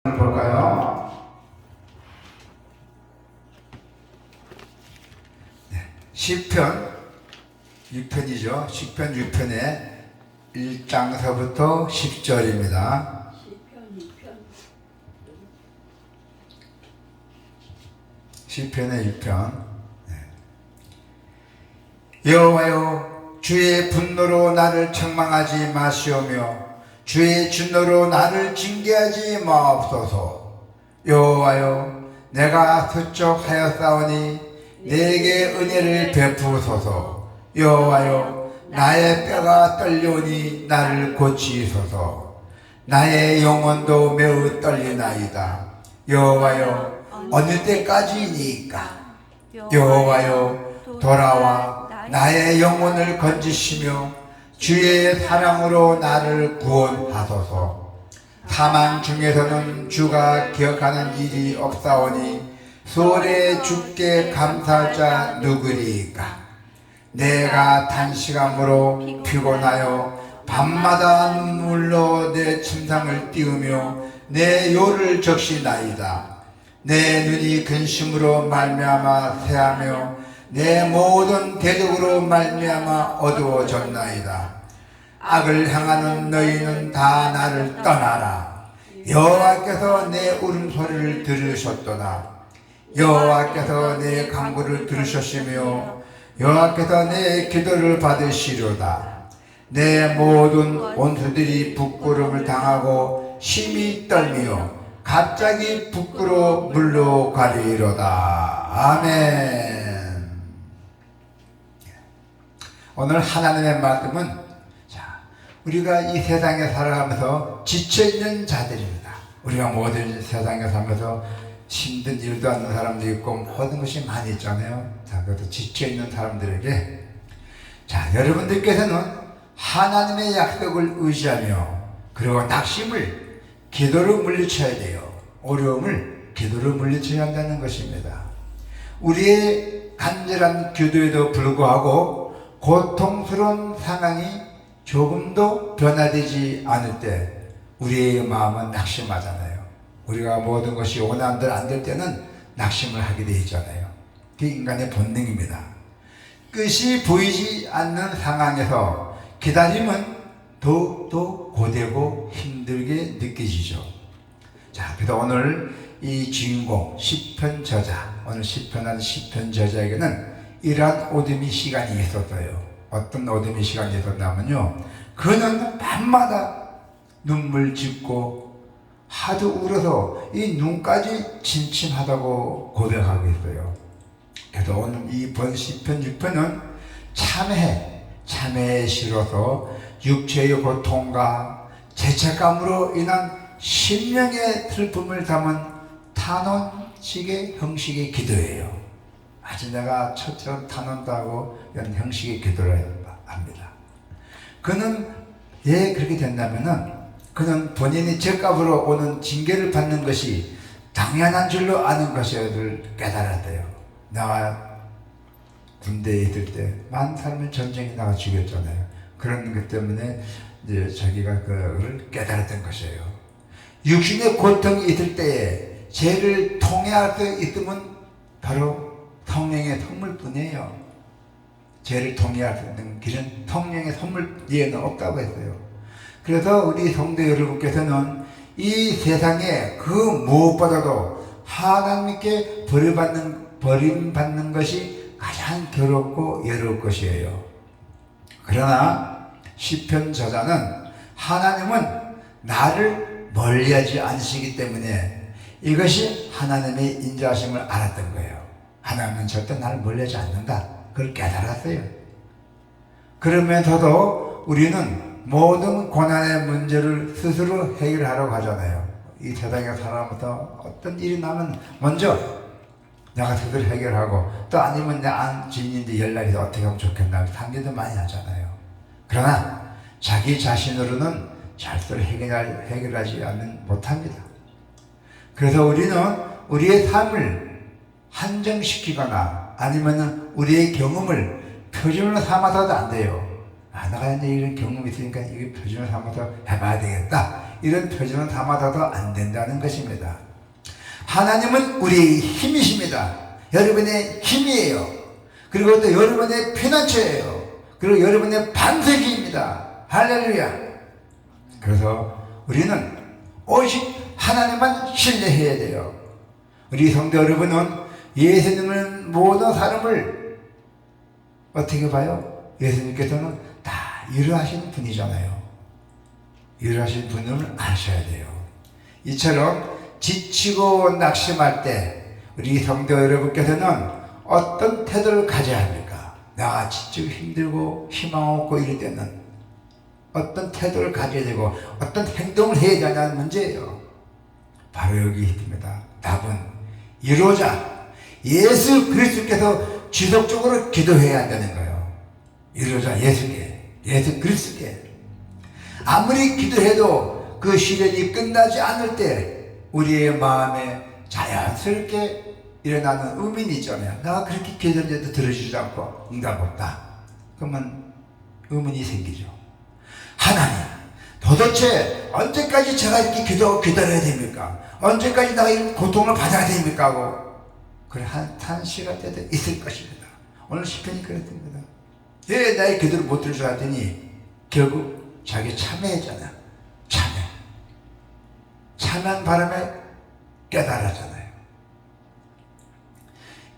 볼까요? 네, 시편 6편이죠. 시편 6편의 1장서부터 10절입니다. 시편의 6편. 여호와여, 주의 분노로 나를 책망하지 마시오며 주의 진노로 나를 징계하지 마옵소서. 여호와여, 내가 수척하였사오니 내게 은혜를 베푸소서. 여호와여, 나의 뼈가 떨려오니 나를 고치소서. 나의 영혼도 매우 떨리나이다. 여호와여, 어느 때까지니까? 여호와여, 돌아와 나의 영혼을 건지시며 주의 사랑으로 나를 구원하소서. 사망 중에서는 주가 기억하는 일이 없사오니 수월에 주께 감사할 자 누구리까? 내가 단시간으로 피곤하여 밤마다 눈물로 내 침상을 띄우며 내 요를 적시나이다. 내 눈이 근심으로 말미암아 새하며 내 모든 대적으로 말미암아 어두워졌나이다. 악을 향하는 너희는 다 나를 떠나라. 여호와께서 내 울음소리를 들으셨도다. 여호와께서 내 간구를 들으셨으며 여호와께서 내 기도를 받으시려다. 내 모든 원수들이 부끄러움을 당하고 심히 떨며 갑자기 부끄러워 물러가리로다. 아멘. 오늘 하나님의 말씀은 우리가 이 세상에 살아가면서 지쳐있는 자들입니다. 우리가 모든 세상에 살면서 힘든 일도 하는 사람도 있고 모든 것이 많이 있잖아요. 그래서 지쳐있는 사람들에게 여러분들께서는 하나님의 약속을 의지하며 그리고 낙심을 기도로 물리쳐야 돼요. 어려움을 기도로 물리쳐야 한다는 것입니다. 우리의 간절한 기도에도 불구하고 고통스러운 상황이 조금도 변화되지 않을 때 우리의 마음은 낙심하잖아요. 우리가 모든 것이 원한대로 안 될 때는 낙심을 하게 되어 있잖아요. 그게 인간의 본능입니다. 끝이 보이지 않는 상황에서 기다림은 더욱더 고되고 힘들게 느껴지죠. 그래서 오늘 이 주인공 시편 저자, 오늘 시편한 시편 저자에게는 이러한 어둠의 시간이 있었어요. 어떤 어둠의 시간이 있었냐면요, 그는 밤마다 눈물 짓고 하도 울어서 이 눈까지 침침하다고 고백하고 있어요. 그래서 오늘 이 시편 6편은 참회에 실어서 육체의 고통과 죄책감으로 인한 심령의 슬픔을 담은 탄원식의 형식의 기도예요. 아직 내가 첫째로 탄원도 하고 이런 형식의 기도를 합니다. 그는 왜 그렇게 된다면은 그는 본인이 죄값으로 오는 징계를 받는 것이 당연한 줄로 아는 것을 깨달았대요. 내가 군대에 있을 때 많은 사람을 전쟁에 나가 죽였잖아요. 그런 것 때문에 이제 자기가 그걸 깨달았던 것이에요. 육신의 고통이 있을 때에 죄를 통해할 수 있으면 바로 성령의 선물뿐이에요. 죄를 통해할 수 있는 길은 성령의 선물 이에는 없다고 했어요. 그래서 우리 성도 여러분께서는 이 세상에 그 무엇보다도 하나님께 버림받는 것이 가장 괴롭고 외로울 것이에요. 그러나 시편 저자는 하나님은 나를 멀리하지 않으시기 때문에 이것이 하나님의 인자하심을 알았던 거예요. 하나님은 절대 나를 멀리하지 않는다. 그걸 깨달았어요. 그러면서도 우리는 모든 고난의 문제를 스스로 해결하려고 하잖아요. 이 세상에 살아가면서 어떤 일이 나면 먼저 내가 스스로 해결하고, 또 아니면 내 안 지인인데 연락이 어떻게 하면 좋겠나 상기도 많이 하잖아요. 그러나 자기 자신으로는 절대로 해결하지 못합니다. 그래서 우리는 우리의 삶을 한정시키거나 아니면 우리의 경험을 표준으로 삼아서도 안 돼요. 내가 이제 이런 경험이 있으니까 이게 표준으로 삼아서 해봐야 되겠다. 이런 표정을 담아도 안 된다는 것입니다. 하나님은 우리의 힘이십니다. 여러분의 힘이에요. 그리고 또 여러분의 피난처예요. 그리고 여러분의 반석입니다. 할렐루야. 그래서 우리는 오직 하나님만 신뢰해야 돼요. 우리 성도 여러분은 예수님을 모든 사람을 어떻게 봐요? 예수님께서는 다 이러하신 분이잖아요. 이러하신 분을 아셔야 돼요. 이처럼 지치고 낙심할 때 우리 성도 여러분께서는 어떤 태도를 가져야 합니까? 내가 지치고 힘들고 희망 없고 이럴 때는 어떤 태도를 가져야 되고 어떤 행동을 해야 되냐는 문제예요. 바로 여기 있습니다. 답은 이루자 예수 그리스도께서 지속적으로 기도해야 한다는 거예요. 이루자 예수 그리스도께. 아무리 기도해도 그 시련이 끝나지 않을 때 우리의 마음에 자연스럽게 일어나는 의문이 있잖아요. 내가 그렇게 기도했는데도 들어주지 않고 응답 없다. 그러면 의문이 생기죠. 하나님, 도대체 언제까지 제가 이렇게 기다려야 됩니까? 언제까지 내가 이런 고통을 받아야 됩니까? 하고 그래 한 시간 때도 있을 것입니다. 오늘 시편이 그랬습니다. 왜 나의 기도를 못 들어줘 하더니 결국 자기 참회했잖아. 참한 바람에 깨달았잖아요.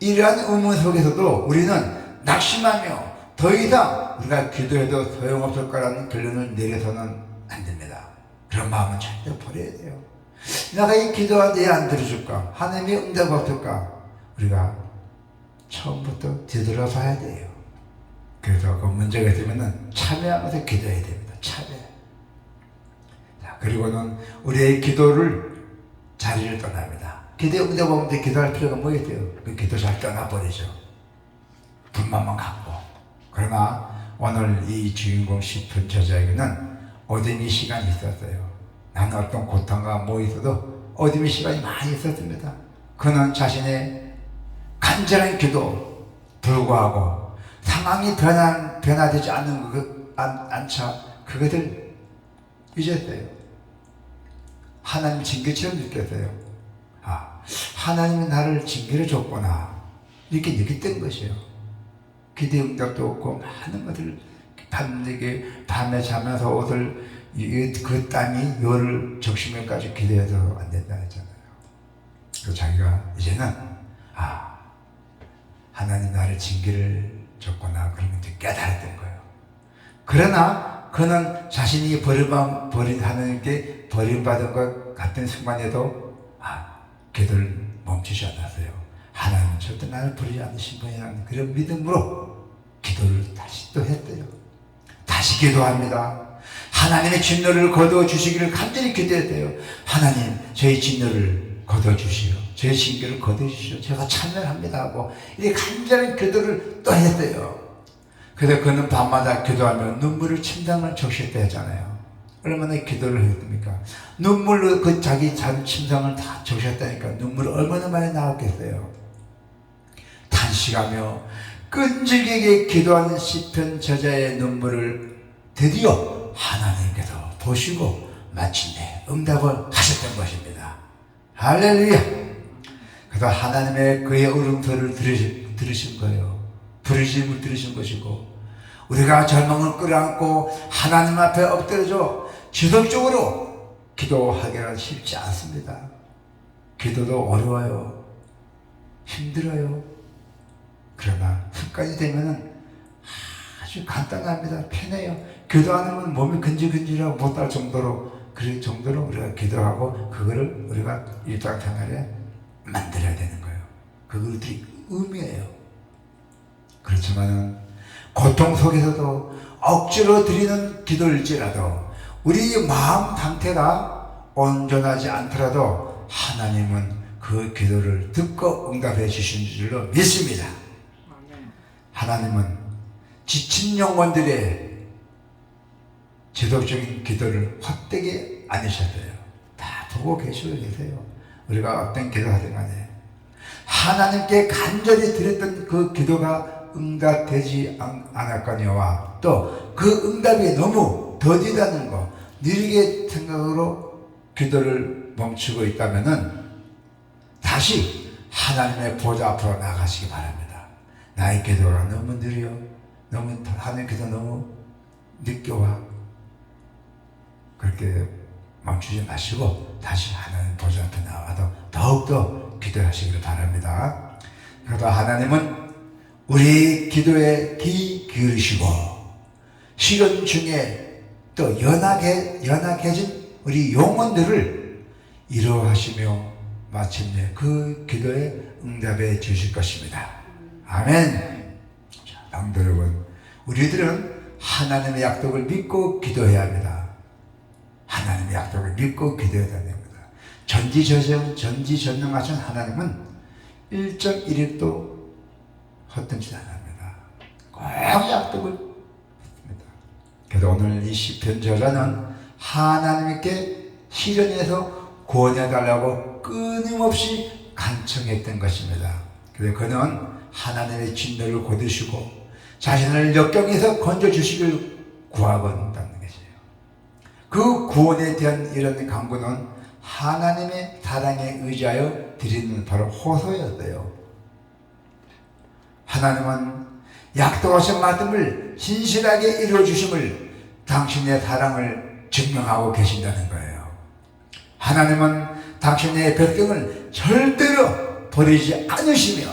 이러한 의문 속에서도 우리는 낙심하며 더 이상 우리가 기도해도 소용없을 거라는 결론을 내려서는 안 됩니다. 그런 마음은 절대 버려야 돼요. 내가 이 기도하는데 왜 안 들어줄까? 하나님이 응답 없을까? 우리가 처음부터 되돌아봐야 돼요. 그래서 그 문제가 있으면 참여하면서 기도해야 됩니다. 참여. 자, 그리고는 우리의 기도를 자리를 떠납니다. 기도에 응답 없는데 기도할 필요가 뭐겠어요? 그 기도 잘 떠나버리죠. 불만만 갖고. 그러나 오늘 이 주인공 시편 저자에게는 어둠의 시간이 있었어요. 나는 어떤 고통과 뭐 있어도 어둠의 시간이 많이 있었습니다. 그는 자신의 간절한 기도 불구하고 상황이 변화되지 않는 않자 그것을 잊었어요. 하나님 징계처럼 느꼈어요. 아, 하나님이 나를 징계를 줬구나 이렇게 느꼈던 것이에요. 기대 응답도 없고 많은 것을 밤에 자면서 옷을 그 땀이 열을 적시면까지 기대해서 안 된다 했잖아요. 그래서 자기가 이제는 하나님 나를 징계를 줬구나 그러면 깨달았던 거예요. 그러나 그는 자신이 버린 하나님께 버림받은 것 같은 순간에도 기도를 멈추지 않았어요. 하나님 절대 나를 버리지 않으신 분이라는 그런 믿음으로 기도를 다시 또 했어요. 다시 기도합니다. 하나님의 진노를 거두어 주시기를 간절히 기도했어요. 하나님 저희 진노를 거두어 주시오. 저희 징계를 거두어 주시오. 제가 참여합니다 하고 이 간절한 기도를 또 했어요. 그래서 그는 밤마다 기도하며 눈물을 침상을 적셨다 했잖아요. 얼마나 기도를 했습니까? 눈물로 자기 침상을 다 적셨다니까 눈물이 얼마나 많이 나왔겠어요. 탄식하며 끈질기게 기도하는 시편 저자의 눈물을 드디어 하나님께서 보시고 마침내 응답을 하셨던 것입니다. 할렐루야. 그래서 하나님의 그의 울음소리를 들으신 거예요. 부르심을 들으신 것이고 우리가 절망을 끌어안고 하나님 앞에 엎드려져 지속적으로 기도하기는 쉽지 않습니다. 기도도 어려워요. 힘들어요. 그러나 습관이 되면은 아주 간단합니다. 편해요. 기도 안 하면 몸이 근질근질하고 못할 정도로 그럴 정도로 우리가 기도하고 그거를 우리가 일상생활에 만들어야 되는 거예요. 그것들이 의미예요. 그렇지만은 고통 속에서도 억지로 드리는 기도일지라도 우리 마음 상태가 온전하지 않더라도 하나님은 그 기도를 듣고 응답해 주신 줄로 믿습니다. 하나님은 지친 영혼들의 지속적인 기도를 헛되게 않으셨어요. 다 보고 계시고 계세요. 우리가 어떤 기도하든 간에 하나님께 간절히 드렸던 그 기도가 응답되지 않았거니와 또 그 응답이 너무 더디다는 거 느리게 생각으로 기도를 멈추고 있다면은 다시 하나님의 보좌 앞으로 나가시기 바랍니다. 나의 기도가 너무 느려, 너무 하나님 기도 너무 늦게 와. 그렇게 멈추지 마시고 다시 하나님 보좌 앞에 나와도 더욱더 기도하시기를 바랍니다. 그러다 하나님은 우리 기도에 귀 기울이시고 시련 중에 또 연약해진 우리 영혼들을 이루하시며 마침내 그 기도에 응답해 주실 것입니다. 아멘. 자, 성도 여러분, 우리들은 하나님의 약속을 믿고 기도해야 합니다. 하나님의 약속을 믿고 기도해야 됩니다. 전지전능하신 하나님은 1.1일도 헛되지 않습니다. 꼭 약속을 했습니다. 그래서 오늘 이 시편 저자는 하나님께 시련에서 구원해달라고 끊임없이 간청했던 것입니다. 그래서 그는 하나님의 진노를 거두시고 자신을 역경에서 건져주시길 구하건다는 것이에요. 그 구원에 대한 이런 간구는 하나님의 사랑에 의지하여 드리는 바로 호소였어요. 하나님은 약속하신 말씀을 신실하게 이루어주심을 당신의 사랑을 증명하고 계신다는 거예요. 하나님은 당신의 백성을 절대로 버리지 않으시며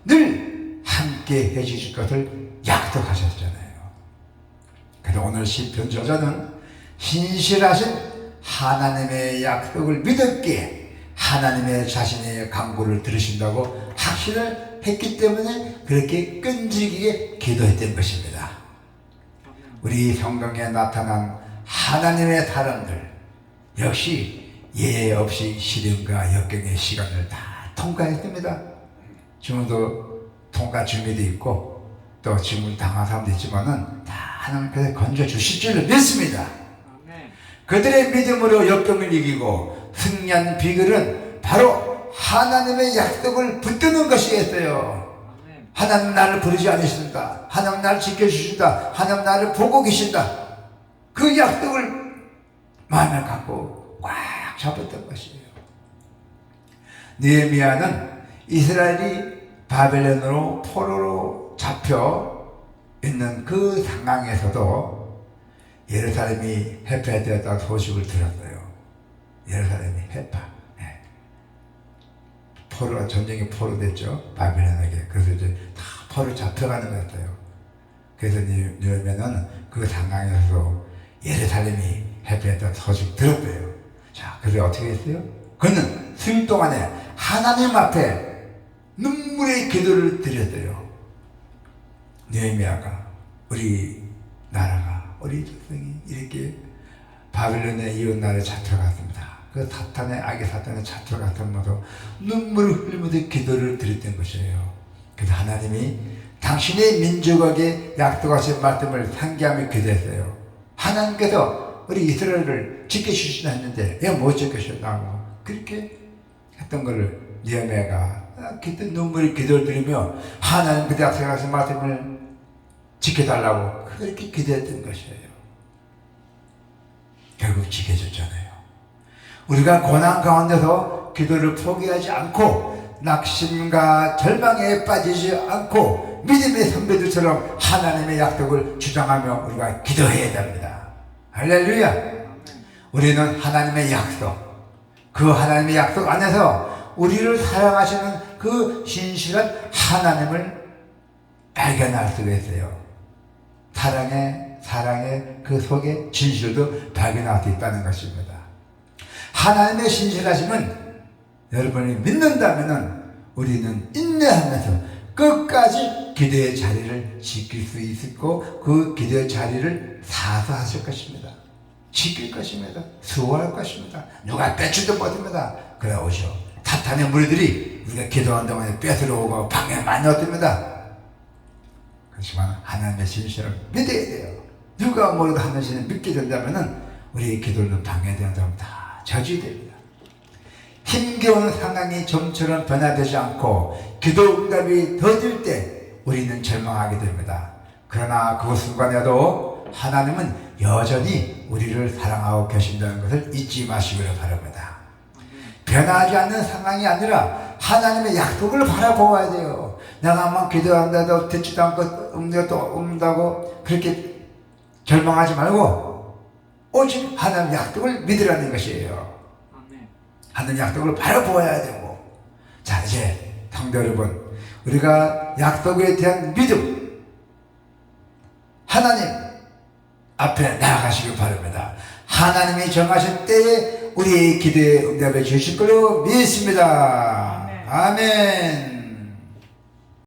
늘 함께 해주실 것을 약속하셨잖아요. 그래서 오늘 시편 저자는 신실하신 하나님의 약속을 믿었기에 하나님의 자신의 간구를 들으신다고 확신을 했기 때문에 그렇게 끈질기게 기도했던 것입니다. 우리 성경에 나타난 하나님의 사람들 역시 예외 없이 시련과 역경의 시간을 다 통과했습니다. 지금도 통과 중에도 있고 또 지금 당한 사람도 있지만은 다 하나님께서 건져주실 줄 믿습니다. 그들의 믿음으로 역경을 이기고 승리한 비결은 바로 하나님의 약속을 붙드는 것이었어요. 하나님 나를 버리지 않으신다. 하나님 나를 지켜주신다. 하나님 나를 보고 계신다. 그 약속을 마음에 갖고 꽉 잡았던 것이에요. 느헤미야는 이스라엘이 바벨론으로 포로로 잡혀 있는 그 상황에서도 예루살렘이 해체되었다는 소식을 들었어요. 예루살렘이 해파. 포로, 전쟁이 포로됐죠. 바벨론에게. 그래서 이제 다 포로 잡혀가는 거였어요. 그래서 느헤미야는 그 상황에서 예루살렘이 해체됐다는 소식을 들었어요. 자, 그래서 어떻게 했어요? 그는 수일 동안에 하나님 앞에 눈물의 기도를 드렸어요. 느헤미야가 우리 나라가 우리 백성이 이렇게 바벨론의 이웃 나라에 잡혀갔습니다. 그 사탄의 악의 사탄에 잡혀갔다면서 눈물을 흘리면서 기도를 드렸던 것이에요. 그래서 하나님이 당신의 민족에게 약속하신 말씀을 상기하며 기도했어요. 하나님께서 우리 이스라엘을 지켜주시나 했는데 왜 못 지켜주셨다고 그렇게 했던 것을 느헤미야가 그때 눈물이 기도를 드리며 하나님 그때 약속하신 말씀을 지켜달라고 그렇게 기도했던 것이에요. 결국 지켜줬잖아요. 우리가 고난 가운데서 기도를 포기하지 않고 낙심과 절망에 빠지지 않고 믿음의 선배들처럼 하나님의 약속을 주장하며 우리가 기도해야 됩니다. 할렐루야. 우리는 하나님의 약속, 그 하나님의 약속 안에서 우리를 사랑하시는 그 신실한 하나님을 발견할 수가 있어요. 사랑의 그 속에 진실도 발견할 수 있다는 것입니다. 하나님의 신실하심은 여러분이 믿는다면 우리는 인내하면서 끝까지 기도의 자리를 지킬 수 있고 그 기도의 자리를 사수하실 것입니다. 지킬 것입니다. 수호할 것입니다. 누가 뺏지도 못합니다. 그래 오시오. 사탄의 무리들이 우리가 기도한 동안에 뺏으러 오고 방해 많이 얻습니다. 그렇지만 하나님의 신실을 믿어야 돼요. 누가 뭐라도 하나님을 믿게 된다면 우리의 기도는 방해되는 사람 다 저지됩니다. 힘겨운 상황이 좀처럼 변화되지 않고 기도 응답이 더딜 때 우리는 절망하게 됩니다. 그러나 그 순간에도 하나님은 여전히 우리를 사랑하고 계신다는 것을 잊지 마시기를 바랍니다. 변하지 않는 상황이 아니라 하나님의 약속을 바라보아야 돼요. 내가 한번 기도한다고 듣지도 않고 없다고 그렇게 절망하지 말고 오직 하나님의 약속을 믿으라는 것이에요. 하나님의 약속을 바라보아야 되고, 자, 이제 성도 여러분, 우리가 약속에 대한 믿음, 하나님 앞에 나아가시길 바랍니다. 하나님이 정하실 때에 우리의 기도에 응답해 주실 걸로 믿습니다. 아멘.